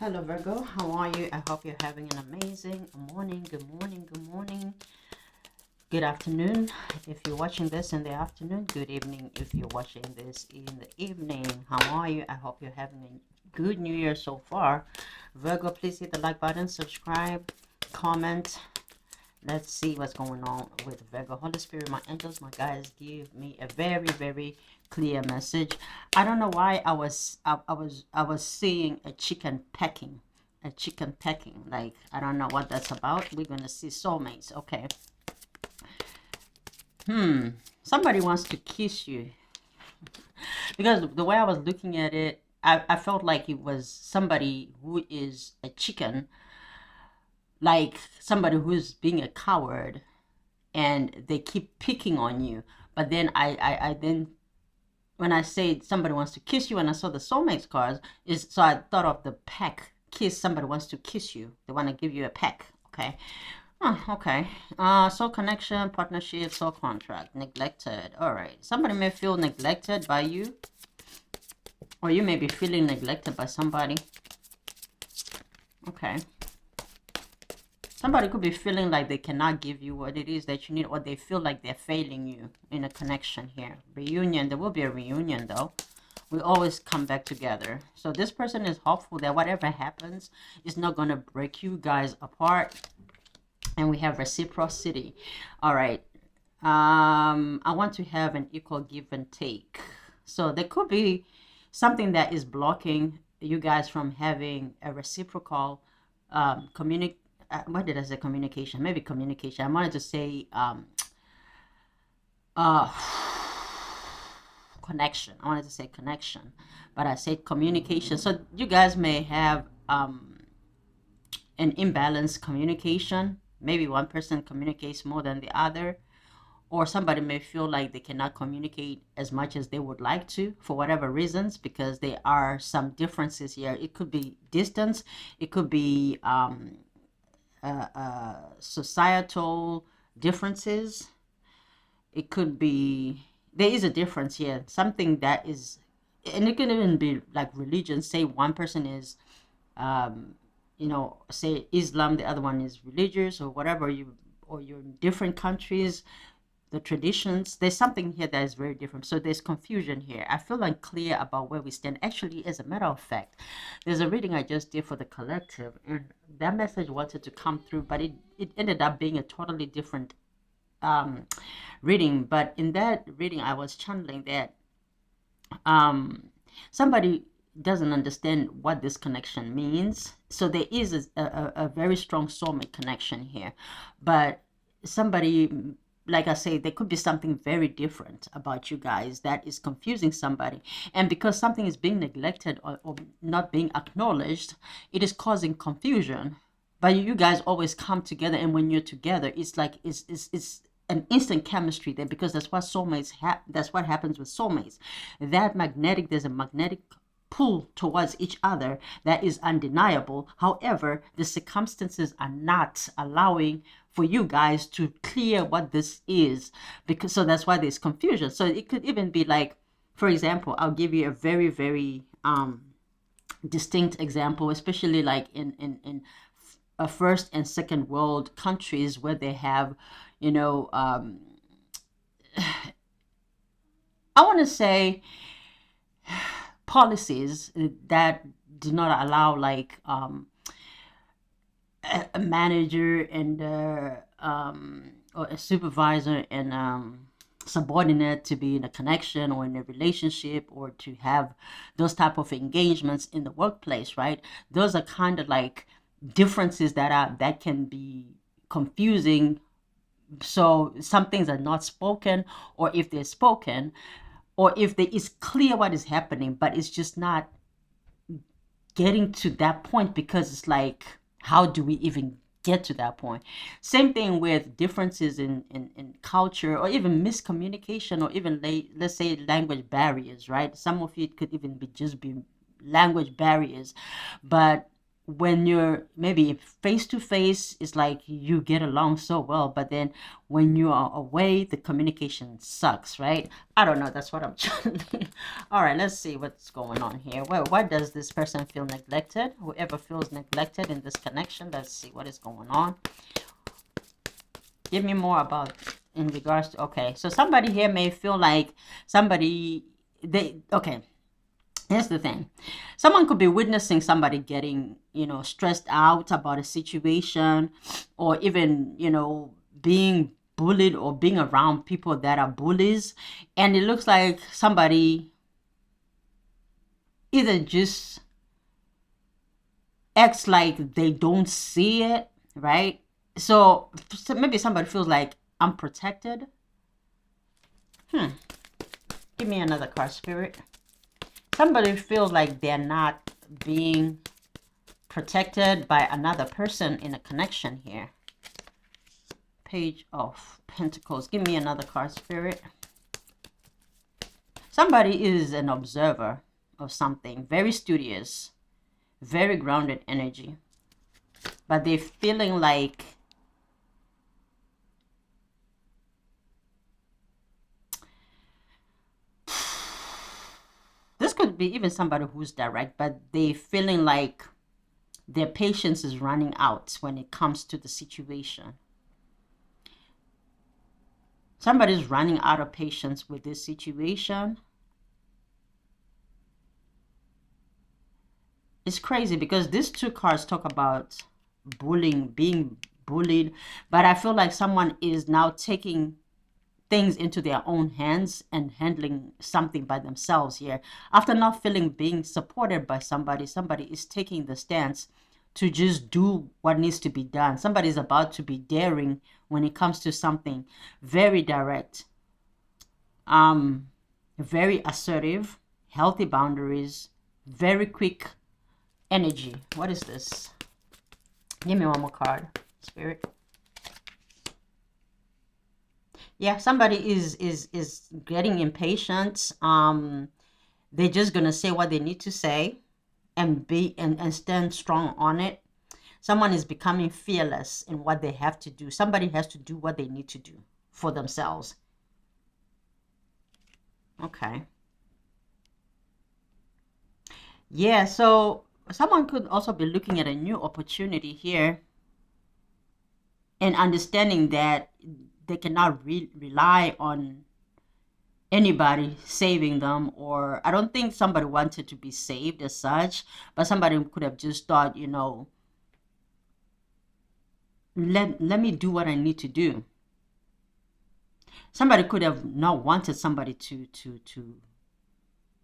Hello Virgo, how are you? I hope you're having an amazing morning. Good morning, good morning, good afternoon. If you're watching this in the afternoon, good evening. If you're watching this in the evening, how are you? I hope you're having a good new year so far. Virgo, please hit the like button, subscribe, comment. Let's see what's going on with Virgo. Holy Spirit, my angels, my guides, give me a very clear message. I don't know why I was seeing a chicken pecking. A chicken pecking. Like, I don't know what that's about. We're gonna see soulmates. Okay. Somebody wants to kiss you. Because the way I was looking at it, I felt like it was somebody who is a chicken, like somebody who's being a coward, and they keep picking on you. But then I then when I say somebody wants to kiss you, and I saw the soulmates cards, is so I thought of the peck kiss. Somebody wants to kiss you. They want to give you a peck. Okay. Oh, okay. Soul connection, partnership, soul contract, neglected. All right. Somebody may feel neglected by you, or you may be feeling neglected by somebody. Okay. Somebody could be feeling like they cannot give you what it is that you need, or they feel like they're failing you in a connection here. Reunion. There will be a reunion, though. We always come back together. So this person is hopeful that whatever happens is not going to break you guys apart. And we have reciprocity. All right. I want to have an equal give and take. So there could be something that is blocking you guys from having a reciprocal what did I say? Communication. Maybe communication. I wanted to say uh, connection. I wanted to say connection, but I said communication. So you guys may have an imbalanced communication. Maybe one person communicates more than the other, or somebody may feel like they cannot communicate as much as they would like to for whatever reasons, because there are some differences here. It could be distance, it could be societal differences, it could be, there is a difference here, something that is, and it can even be like religion. Say one person is say Islam, the other one is religious, or whatever, or you're in different countries, the traditions, there's something here that is very different. So there's confusion here. I feel unclear about where we stand. Actually, as a matter of fact, there's a reading I just did for the collective, and that message wanted to come through, but it ended up being a totally different reading. But in that reading, I was channeling that somebody doesn't understand what this connection means. So there is a very strong soulmate connection here, but somebody, like I say, there could be something very different about you guys that is confusing somebody. And because something is being neglected, or not being acknowledged, it is causing confusion. But you guys always come together, and when you're together, it's like it's an instant chemistry there, because that's what soulmates that's what happens with soulmates. There's a magnetic pull towards each other that is undeniable. However, the circumstances are not allowing for you guys to clear what this is, because so that's why there's confusion. So it could even be like, for example, I'll give you a very distinct example, especially like in first and second world countries, where they have, you know, I want to say policies that do not allow, like, a manager and or a supervisor and subordinate to be in a connection or in a relationship, or to have those type of engagements in the workplace, right? Those are kind of like differences that can be confusing. So some things are not spoken, or if they're spoken, or if there is clear what is happening, but it's just not getting to that point, because it's like, how do we even get to that point? Same thing with differences in culture, or even miscommunication, or even let's say language barriers, right? Some of it could even be just be language barriers. But when you're maybe face to face, it's like you get along so well, but then when you are away, the communication sucks, right? I don't know, that's what I'm trying to all right, let's see what's going on here. Well, why does this person feel neglected? Whoever feels neglected in this connection, let's see what is going on. Give me more about in regards to, okay, so somebody here may feel like okay, here's the thing. Someone could be witnessing somebody getting, stressed out about a situation, or even, being bullied or being around people that are bullies. And it looks like somebody either just acts like they don't see it, right? So maybe somebody feels like I'm protected. Give me another card, Spirit. Somebody feels like they're not being protected by another person in a connection here. Page of Pentacles. Give me another card, Spirit. Somebody is an observer of something, very studious, very grounded energy, but they're feeling like this could be even somebody who's direct, but they're feeling like their patience is running out when it comes to the situation. Somebody's running out of patience with this situation. It's crazy because these two cards talk about bullying, being bullied, but I feel like someone is now taking things into their own hands and handling something by themselves here. After not feeling being supported by somebody is taking the stance to just do what needs to be done. Somebody's about to be daring when it comes to something, very direct, very assertive, healthy boundaries, very quick energy. What is this? Give me one more card, Spirit. Yeah, somebody is getting impatient. They're just gonna say what they need to say and stand strong on it. Someone is becoming fearless in what they have to do. Somebody has to do what they need to do for themselves. Okay. Yeah, so someone could also be looking at a new opportunity here and understanding that they cannot rely on anybody saving them, or I don't think somebody wanted to be saved as such, but somebody could have just thought, let me do what I need to do. Somebody could have not wanted somebody to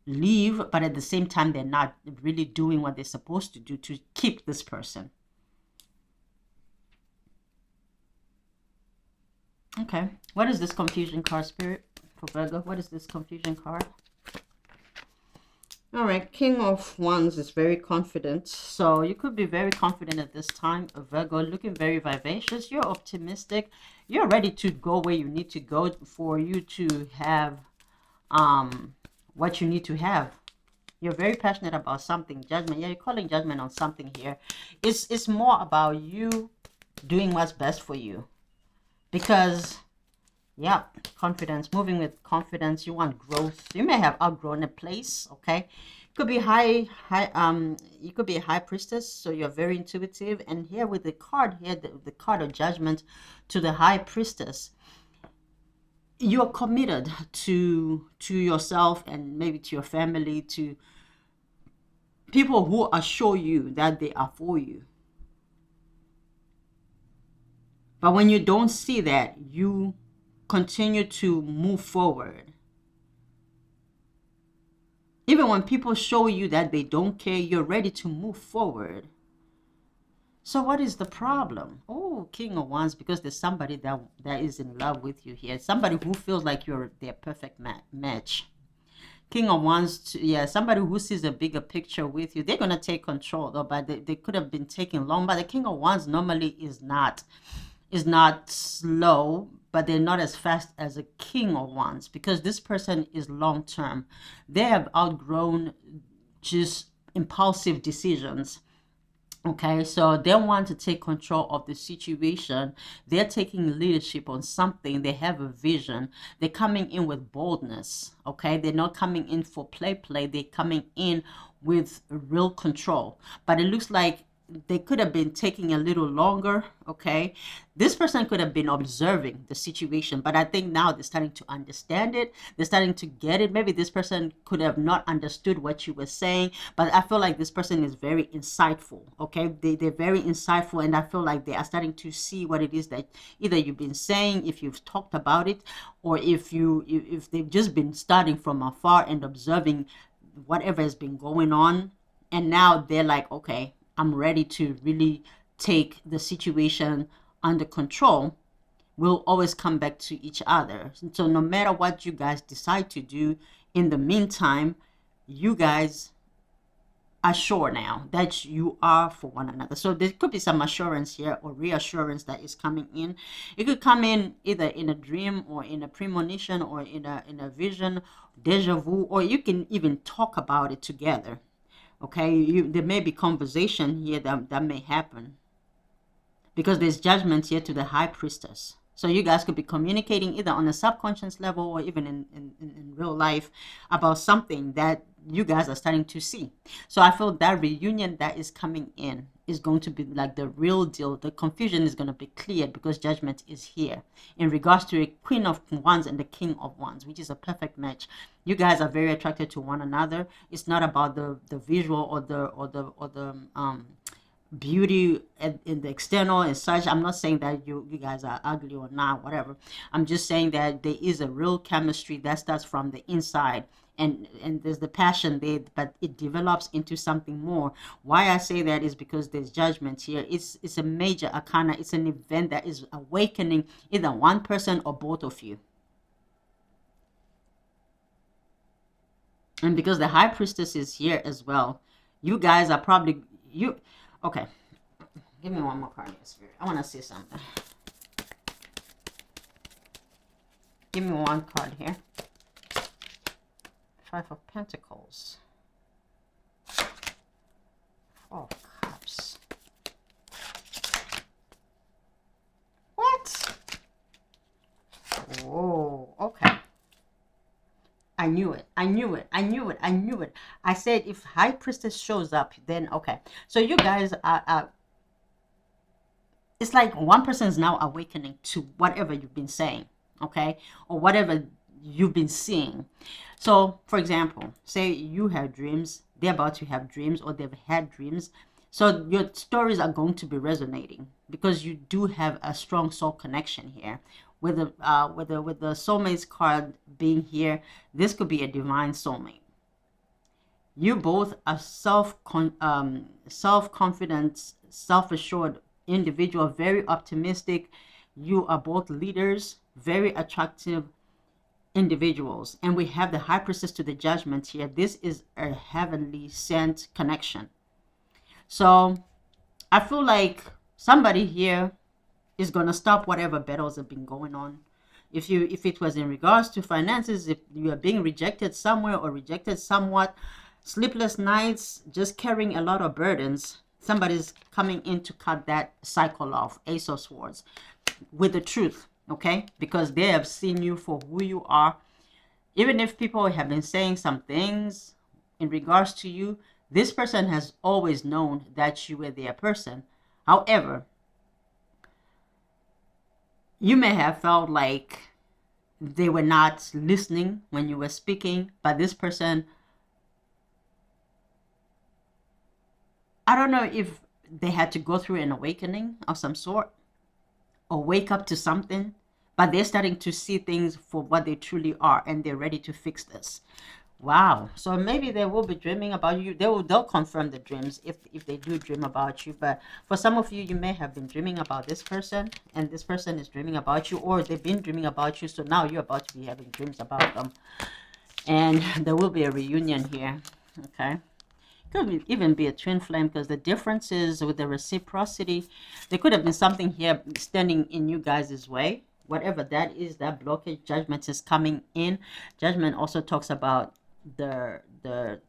leave, but at the same time they're not really doing what they're supposed to do to keep this person. Okay, what is this confusion card, Spirit, for Virgo? What is this confusion card? All right, King of Wands is very confident. So you could be very confident at this time, Virgo, looking very vivacious. You're optimistic. You're ready to go where you need to go for you to have what you need to have. You're very passionate about something. Judgment. Yeah, you're calling judgment on something here. It's more about you doing what's best for you. Because, yeah, confidence, moving with confidence. You want growth. You may have outgrown a place, okay? Could be you could be a high priestess, so you're very intuitive. And here with the card here, the card of judgment to the high priestess, you're committed to yourself and maybe to your family, to people who assure you that they are for you. But when you don't see that, you continue to move forward. Even when people show you that they don't care, you're ready to move forward. So what is the problem? Oh, King of Wands, because there's somebody that is in love with you here. Somebody who feels like you're their perfect match. King of Wands, yeah, somebody who sees a bigger picture with you. They're going to take control, though, but they could have been taking long. But the King of Wands normally is not slow, but they're not as fast as a King of Wands, because this person is long term. They have outgrown just impulsive decisions. Okay, so they want to take control of the situation. They're taking leadership on something. They have a vision. They're coming in with boldness. Okay, they're not coming in for play. They're coming in with real control. But it looks like they could have been taking a little longer. Okay, this person could have been observing the situation, but I think now they're starting to understand it. They're starting to get it. Maybe this person could have not understood what you were saying, but I feel like this person is very insightful. Okay, they're very insightful, and I feel like they are starting to see what it is that either you've been saying, if you've talked about it, or if they've just been starting from afar and observing whatever has been going on, and now they're like, okay, I'm ready to really take the situation under control. We'll always come back to each other. So no matter what you guys decide to do in the meantime, you guys are sure now that you are for one another. So there could be some assurance here or reassurance that is coming in. It could come in either in a dream or in a premonition or in a vision, deja vu, or you can even talk about it together. Okay, there may be conversation here that may happen, because there's judgment here to the high priestess. So you guys could be communicating either on a subconscious level or even in real life about something that you guys are starting to see. So I feel that reunion that is coming in is going to be like the real deal. The confusion is going to be cleared because judgment is here in regards to a Queen of Wands and the King of Wands, which is a perfect match. You guys are very attracted to one another. It's not about the visual or the beauty in the external and such. I'm not saying that you guys are ugly or not, whatever. I'm just saying that there is a real chemistry that starts from the inside, and there's the passion there, but it develops into something more. Why I say that is because there's judgment here. It's a major arcana. It's an event that is awakening either one person or both of you. And because the high priestess is here as well, you guys are probably you. Okay, give me one more card, Spirit. I want to see something. Give me one card here. Five of Pentacles. Four of Cups. What? Whoa, okay. I knew it. I knew it. I knew it. I knew it. I said if High Priestess shows up, then okay. So you guys are it's like one person is now awakening to whatever you've been saying, okay? Or whatever you've been seeing. So, for example, say you have dreams, they're about to have dreams, or they've had dreams. So your stories are going to be resonating because you do have a strong soul connection here. With the soulmates card being here, this could be a divine soulmate. You both are self-confident, self-assured individual, very optimistic. You are both leaders, very attractive individuals. And we have the high priestess to the judgment here. This is a heavenly sent connection. So I feel like somebody here is going to stop whatever battles have been going on. If it was in regards to finances, if you are being rejected somewhere or rejected somewhat, sleepless nights, just carrying a lot of burdens, somebody's coming in to cut that cycle off. Ace of Swords with the truth, okay? Because they have seen you for who you are. Even if people have been saying some things in regards to you, this person has always known that you were their person. However, you may have felt like they were not listening when you were speaking, but this person, I don't know if they had to go through an awakening of some sort or wake up to something, but they're starting to see things for what they truly are, and they're ready to fix this. Wow. So maybe they will be dreaming about you. They'll confirm the dreams if they do dream about you. But for some of you, you may have been dreaming about this person, and this person is dreaming about you, or they've been dreaming about you. So now you're about to be having dreams about them. And there will be a reunion here. Okay. Could even be a twin flame, because the difference is with the reciprocity. There could have been something here standing in you guys' way. Whatever that is, that blockage, judgment is coming in. Judgment also talks about the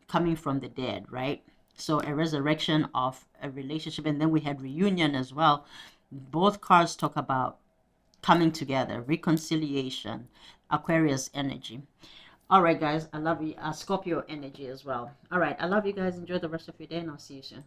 coming from the dead, right? So a resurrection of a relationship. And then we had reunion as well. Both cards talk about coming together, reconciliation, Aquarius energy. All right, guys, I love you. Scorpio energy as well. All right, I love you guys. Enjoy the rest of your day, and I'll see you soon.